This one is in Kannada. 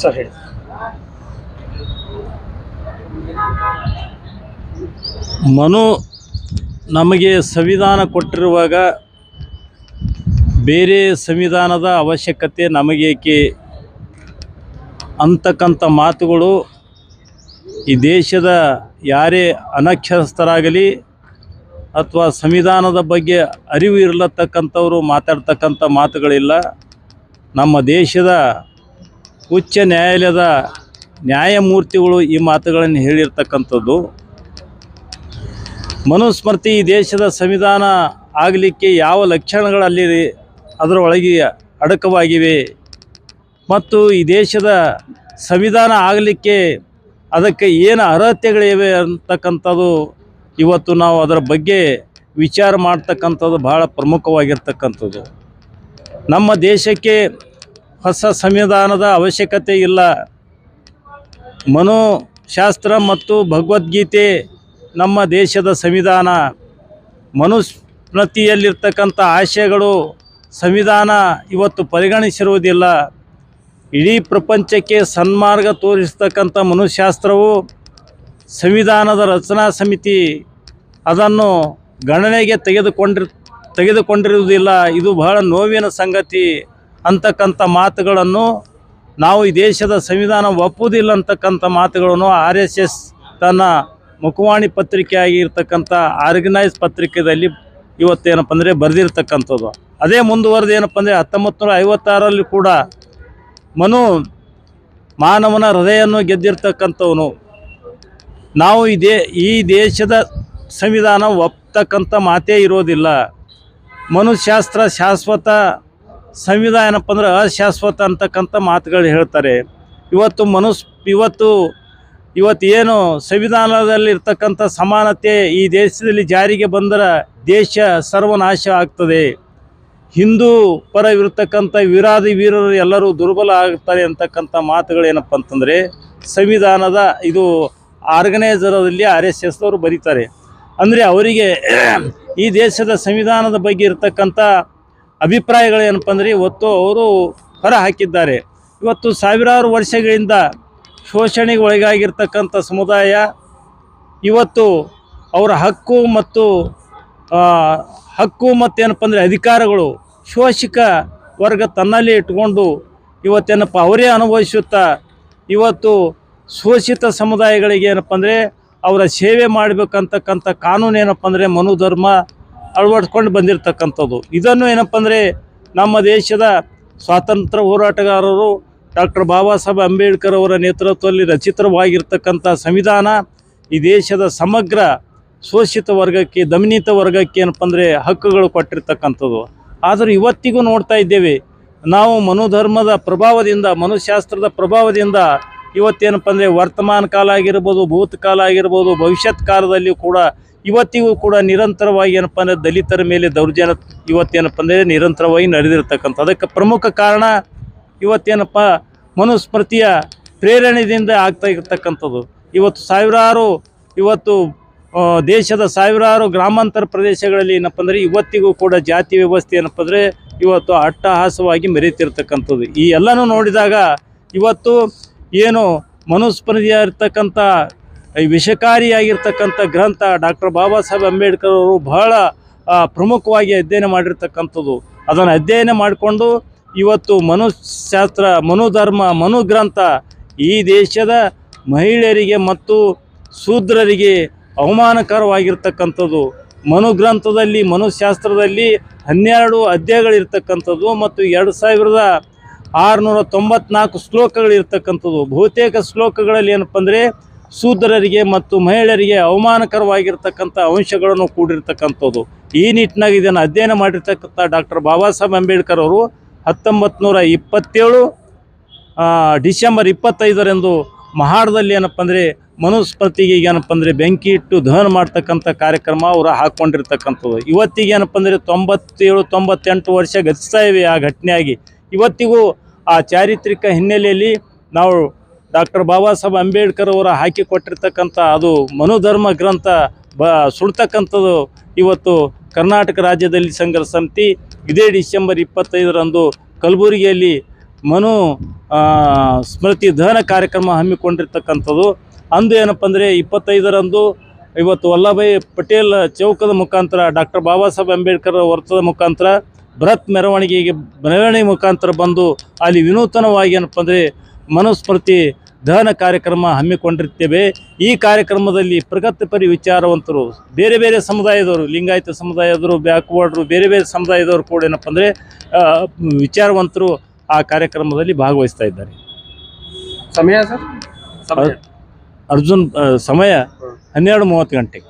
ಸರ್ ಹೇಳಿ. ಮನು ನಮಗೆ ಸಂವಿಧಾನ ಕೊಟ್ಟಿರುವಾಗ ಬೇರೆ ಸಂವಿಧಾನದ ಅವಶ್ಯಕತೆ ನಮಗೇಕೆ ಅಂತಕ್ಕಂಥ ಮಾತುಗಳು ಈ ದೇಶದ ಯಾರೇ ಅನಕ್ಷರಸ್ಥರಾಗಲಿ ಅಥವಾ ಸಂವಿಧಾನದ ಬಗ್ಗೆ ಅರಿವು ಇರಲತಕ್ಕಂಥವರು ಮಾತಾಡ್ತಕ್ಕಂಥ ಮಾತುಗಳಿಲ್ಲ. ನಮ್ಮ ದೇಶದ ಉಚ್ಚ ನ್ಯಾಯಾಲಯದ ನ್ಯಾಯಮೂರ್ತಿಗಳು ಈ ಮಾತುಗಳನ್ನು ಹೇಳಿರ್ತಕ್ಕಂಥದ್ದು. ಮನುಸ್ಮೃತಿ ಈ ದೇಶದ ಸಂವಿಧಾನ ಆಗಲಿಕ್ಕೆ ಯಾವ ಲಕ್ಷಣಗಳಲ್ಲಿ ಅದರೊಳಗೆ ಅಡಕವಾಗಿವೆ ಮತ್ತು ಈ ದೇಶದ ಸಂವಿಧಾನ ಆಗಲಿಕ್ಕೆ ಅದಕ್ಕೆ ಏನು ಅರ್ಹತೆಗಳಿವೆ ಅಂತಕ್ಕಂಥದ್ದು ಇವತ್ತು ನಾವು ಅದರ ಬಗ್ಗೆ ವಿಚಾರ ಮಾಡ್ತಕ್ಕಂಥದ್ದು ಭಾಳ ಪ್ರಮುಖವಾಗಿರ್ತಕ್ಕಂಥದ್ದು. ನಮ್ಮ ದೇಶಕ್ಕೆ ಹೊಸ ಸಂವಿಧಾನದ ಅವಶ್ಯಕತೆ ಇಲ್ಲ. ಮನುಶಾಸ್ತ್ರ ಮತ್ತು ಭಗವದ್ಗೀತೆ ನಮ್ಮ ದೇಶದ ಸಂವಿಧಾನ. ಮನುಸ್ಮೃತಿಯಲ್ಲಿರ್ತಕ್ಕಂಥ ಆಶಯಗಳು ಸಂವಿಧಾನ ಇವತ್ತು ಪರಿಗಣಿಸಿರುವುದಿಲ್ಲ. ಇಡೀ ಪ್ರಪಂಚಕ್ಕೆ ಸನ್ಮಾರ್ಗ ತೋರಿಸ್ತಕ್ಕಂಥ ಮನುಶಾಸ್ತ್ರವು ಸಂವಿಧಾನದ ರಚನಾ ಸಮಿತಿ ಅದನ್ನು ಗಣನೆಗೆ ತೆಗೆದುಕೊಂಡಿರುವುದಿಲ್ಲ. ಇದು ಬಹಳ ನೋವಿನ ಸಂಗತಿ ಅಂತಕ್ಕಂಥ ಮಾತುಗಳನ್ನು ನಾವು ಈ ದೇಶದ ಸಂವಿಧಾನ ಒಪ್ಪುವುದಿಲ್ಲ ಅಂತಕ್ಕಂಥ ಮಾತುಗಳನ್ನು RSS ತನ್ನ ಮುಖವಾಣಿ ಪತ್ರಿಕೆಯಾಗಿ ಇರ್ತಕ್ಕಂಥ ಆರ್ಗನೈಸ್ ಪತ್ರಿಕೆಯಲ್ಲಿ ಇವತ್ತೇನಪ್ಪ ಅಂದರೆ ಬರೆದಿರ್ತಕ್ಕಂಥದ್ದು. ಅದೇ ಮುಂದುವರೆದು ಏನಪ್ಪ ಅಂದರೆ 1956ರಲ್ಲಿ ಕೂಡ ಮನು ಮಾನವನ ಹೃದಯವನ್ನು ಗೆದ್ದಿರ್ತಕ್ಕಂಥವನು. ನಾವು ಈ ದೇಶದ ಸಂವಿಧಾನ ಒಪ್ತಕ್ಕಂಥ ಮಾತೇ ಇರೋದಿಲ್ಲ. ಮನುಶಾಸ್ತ್ರ ಶಾಶ್ವತ, ಸಂವಿಧಾನ ಏನಪ್ಪ ಅಂದ್ರೆ ಅಶಾಶ್ವತ ಅಂತಕ್ಕಂಥ ಮಾತುಗಳು ಹೇಳ್ತಾರೆ. ಇವತ್ತೇನು ಸಂವಿಧಾನದಲ್ಲಿರ್ತಕ್ಕಂಥ ಸಮಾನತೆ ಈ ದೇಶದಲ್ಲಿ ಜಾರಿಗೆ ಬಂದರೆ ದೇಶ ಸರ್ವನಾಶ ಆಗ್ತದೆ. ಹಿಂದೂ ಪರವಿರ್ತಕ್ಕಂಥ ವಿರಾಧಿ ವೀರರು ಎಲ್ಲರೂ ದುರ್ಬಲ ಆಗ್ತಾರೆ ಅಂತಕ್ಕಂಥ ಮಾತುಗಳು ಏನಪ್ಪ ಅಂತಂದರೆ ಸಂವಿಧಾನದ ಇದು ಆರ್ಗನೈಸರಲ್ಲಿ RSS ಅವರು ಬರೀತಾರೆ. ಅಂದರೆ ಅವರಿಗೆ ಈ ದೇಶದ ಸಂವಿಧಾನದ ಬಗ್ಗೆ ಇರತಕ್ಕಂಥ ಅಭಿಪ್ರಾಯಗಳು ಏನಪ್ಪ ಅಂದರೆ ಇವತ್ತು ಅವರು ಹೊರ ಹಾಕಿದ್ದಾರೆ. ಇವತ್ತು ಸಾವಿರಾರು ವರ್ಷಗಳಿಂದ ಶೋಷಣೆಗೆ ಒಳಗಾಗಿರ್ತಕ್ಕಂಥ ಸಮುದಾಯ ಇವತ್ತು ಅವರ ಹಕ್ಕು ಮತ್ತೇನಪ್ಪ ಅಂದರೆ ಅಧಿಕಾರಗಳು ಶೋಷಿತ ವರ್ಗ ತನ್ನಲ್ಲಿ ಇಟ್ಕೊಂಡು ಇವತ್ತೇನಪ್ಪ ಅವರೇ ಅನುಭವಿಸುತ್ತಾ ಇವತ್ತು ಶೋಷಿತ ಸಮುದಾಯಗಳಿಗೆ ಏನಪ್ಪ ಅಂದರೆ ಅವರ ಸೇವೆ ಮಾಡಬೇಕಂತಕ್ಕಂಥ ಕಾನೂನು ಏನಪ್ಪ ಅಂದರೆ ಮನುಧರ್ಮ ಅಳವಡಿಸ್ಕೊಂಡು ಬಂದಿರತಕ್ಕಂಥದ್ದು. ಇದನ್ನು ಏನಪ್ಪ ಅಂದರೆ ನಮ್ಮ ದೇಶದ ಸ್ವಾತಂತ್ರ್ಯ ಹೋರಾಟಗಾರರು ಡಾಕ್ಟರ್ ಬಾಬಾ ಸಾಹೇಬ್ ಅಂಬೇಡ್ಕರ್ ಅವರ ನೇತೃತ್ವದಲ್ಲಿ ರಚಿತವಾಗಿರ್ತಕ್ಕಂಥ ಸಂವಿಧಾನ ಈ ದೇಶದ ಸಮಗ್ರ ಶೋಷಿತ ವರ್ಗಕ್ಕೆ, ದಮನಿತ ವರ್ಗಕ್ಕೆ ಏನಪ್ಪ ಅಂದರೆ ಹಕ್ಕುಗಳು ಕೊಟ್ಟಿರ್ತಕ್ಕಂಥದ್ದು. ಆದರೆ ಇವತ್ತಿಗೂ ನೋಡ್ತಾ ಇದ್ದೇವೆ ನಾವು ಮನುಧರ್ಮದ ಪ್ರಭಾವದಿಂದ, ಮನುಶಾಸ್ತ್ರದ ಪ್ರಭಾವದಿಂದ ಇವತ್ತೇನಪ್ಪ ಅಂದರೆ ವರ್ತಮಾನ ಕಾಲ ಆಗಿರ್ಬೋದು, ಭೂತಕಾಲ ಆಗಿರ್ಬೋದು, ಭವಿಷ್ಯತ್ ಕಾಲದಲ್ಲಿ ಕೂಡ ಇವತ್ತಿಗೂ ಕೂಡ ನಿರಂತರವಾಗಿ ಏನಪ್ಪ ಅಂದರೆ ದಲಿತರ ಮೇಲೆ ದೌರ್ಜನ್ಯ ಇವತ್ತೇನಪ್ಪ ಅಂದರೆ ನಿರಂತರವಾಗಿ ನಡೆದಿರ್ತಕ್ಕಂಥ. ಅದಕ್ಕೆ ಪ್ರಮುಖ ಕಾರಣ ಇವತ್ತೇನಪ್ಪ ಮನುಸ್ಮೃತಿಯ ಪ್ರೇರಣೆಯಿಂದ ಆಗ್ತಾ ಇರ್ತಕ್ಕಂಥದ್ದು. ಇವತ್ತು ದೇಶದ ಸಾವಿರಾರು ಗ್ರಾಮಾಂತರ ಪ್ರದೇಶಗಳಲ್ಲಿ ಏನಪ್ಪ ಅಂದರೆ ಇವತ್ತಿಗೂ ಕೂಡ ಜಾತಿ ವ್ಯವಸ್ಥೆ ಏನಪ್ಪ ಅಂದರೆ ಇವತ್ತು ಅಟ್ಟಹಾಸವಾಗಿ ಮೆರೀತಿರ್ತಕ್ಕಂಥದ್ದು. ಈ ಎಲ್ಲನೂ ನೋಡಿದಾಗ ಇವತ್ತು ಏನು ಮನುಸ್ಮೃತಿಯ ಇರ್ತಕ್ಕಂಥ ವಿಷಕಾರಿಯಾಗಿರ್ತಕ್ಕಂಥ ಗ್ರಂಥ ಡಾಕ್ಟರ್ ಬಾಬಾ ಸಾಹೇಬ್ ಅಂಬೇಡ್ಕರ್ ಅವರು ಬಹಳ ಪ್ರಮುಖವಾಗಿ ಅಧ್ಯಯನ ಮಾಡಿರ್ತಕ್ಕಂಥದ್ದು. ಅದನ್ನು ಅಧ್ಯಯನ ಮಾಡಿಕೊಂಡು ಇವತ್ತು ಮನುಶಾಸ್ತ್ರ, ಮನುಧರ್ಮ, ಮನುಗ್ರಂಥ ಈ ದೇಶದ ಮಹಿಳೆಯರಿಗೆ ಮತ್ತು ಶೂದ್ರರಿಗೆ ಅವಮಾನಕರವಾಗಿರ್ತಕ್ಕಂಥದ್ದು. ಮನುಗ್ರಂಥದಲ್ಲಿ, ಮನುಶಾಸ್ತ್ರದಲ್ಲಿ 12 ಅಧ್ಯಾಯಗಳಿರ್ತಕ್ಕಂಥದ್ದು ಮತ್ತು 2694 ಶ್ಲೋಕಗಳಿರ್ತಕ್ಕಂಥದ್ದು. ಬಹುತೇಕ ಶ್ಲೋಕಗಳಲ್ಲಿ ಏನಪ್ಪ ಅಂದರೆ ಶೂದ್ರರಿಗೆ ಮತ್ತು ಮಹಿಳೆಯರಿಗೆ ಅವಮಾನಕರವಾಗಿರ್ತಕ್ಕಂಥ ಅಂಶಗಳನ್ನು ಕೂಡಿರ್ತಕ್ಕಂಥದ್ದು. ಈ ನಿಟ್ಟಿನಾಗಿ ಇದನ್ನು ಅಧ್ಯಯನ ಮಾಡಿರ್ತಕ್ಕಂಥ ಡಾಕ್ಟರ್ ಬಾಬಾ ಸಾಹೇಬ್ ಅಂಬೇಡ್ಕರ್ ಅವರು 1927 ಡಿಸೆಂಬರ್ 25ರಂದು ಮಹಾಡದಲ್ಲಿ ಏನಪ್ಪ ಅಂದರೆ ಮನುಸ್ಮೃತಿಗೆ ಏನಪ್ಪ ಅಂದರೆ ಬೆಂಕಿ ಇಟ್ಟು ದಹನ ಮಾಡ್ತಕ್ಕಂಥ ಕಾರ್ಯಕ್ರಮ ಅವರು ಹಾಕ್ಕೊಂಡಿರ್ತಕ್ಕಂಥದ್ದು. ಇವತ್ತಿಗೆ ಏನಪ್ಪ ಅಂದರೆ 97-98 ವರ್ಷ ಗತಿಸ್ತಾ ಇವೆ ಆ ಘಟನೆಯಾಗಿ. ಇವತ್ತಿಗೂ ಆ ಚಾರಿತ್ರಿಕ ಹಿನ್ನೆಲೆಯಲ್ಲಿ ನಾವು ಡಾಕ್ಟರ್ ಬಾಬಾ ಸಾಹೇಬ್ ಅಂಬೇಡ್ಕರ್ ಅವರ ಹಾಕಿಕೊಟ್ಟಿರ್ತಕ್ಕಂಥ ಅದು ಮನುಧರ್ಮ ಗ್ರಂಥ ಸುಡ್ತಕ್ಕಂಥದ್ದು ಇವತ್ತು ಕರ್ನಾಟಕ ರಾಜ್ಯದಲ್ಲಿ ಸಂಘರ್ಷ ಸಮಿತಿ ಇದೇ ಡಿಸೆಂಬರ್ 25ರಂದು ಕಲಬುರಗಿಯಲ್ಲಿ ಸ್ಮೃತಿ ದಹನ ಕಾರ್ಯಕ್ರಮ ಹಮ್ಮಿಕೊಂಡಿರ್ತಕ್ಕಂಥದ್ದು. ಅಂದು ಏನಪ್ಪ ಅಂದರೆ 25ರಂದು ಇವತ್ತು ವಲ್ಲಭಾಯಿ ಪಟೇಲ್ ಚೌಕದ ಮುಖಾಂತರ ಡಾಕ್ಟರ್ ಬಾಬಾ ಸಾಹೇಬ್ ಅಂಬೇಡ್ಕರ್ ವರ್ತದ ಮುಖಾಂತರ ಬೃಹತ್ ಮೆರವಣಿಗೆ ಮುಖಾಂತರ ಬಂದು ಅಲ್ಲಿ ವಿನೂತನವಾಗಿ ಏನಪ್ಪ ಅಂದರೆ ಮನುಸ್ಮೃತಿ ದಹನ ಕಾರ್ಯಕ್ರಮ ಹಮ್ಮಿಕೊಂಡಿರ್ತೇವೆ. ಈ ಕಾರ್ಯಕ್ರಮದಲ್ಲಿ ಪ್ರಗತಿಪರ ವಿಚಾರವಂತರು, ಬೇರೆ ಬೇರೆ ಸಮುದಾಯದವರು, ಲಿಂಗಾಯತ ಸಮುದಾಯದವರು, ಬ್ಯಾಕ್ವರ್ಡ್ರು, ಬೇರೆ ಬೇರೆ ಸಮುದಾಯದವರು ಕೂಡ ಏನಪ್ಪ ಅಂದರೆ ವಿಚಾರವಂತರು ಆ ಕಾರ್ಯಕ್ರಮದಲ್ಲಿ ಭಾಗವಹಿಸ್ತಾ ಇದ್ದಾರೆ. ಸಮಯ ಸರ್? ಅರ್ಜುನ್ ಸಮಯ 12:30 ಗಂಟೆಗೆ.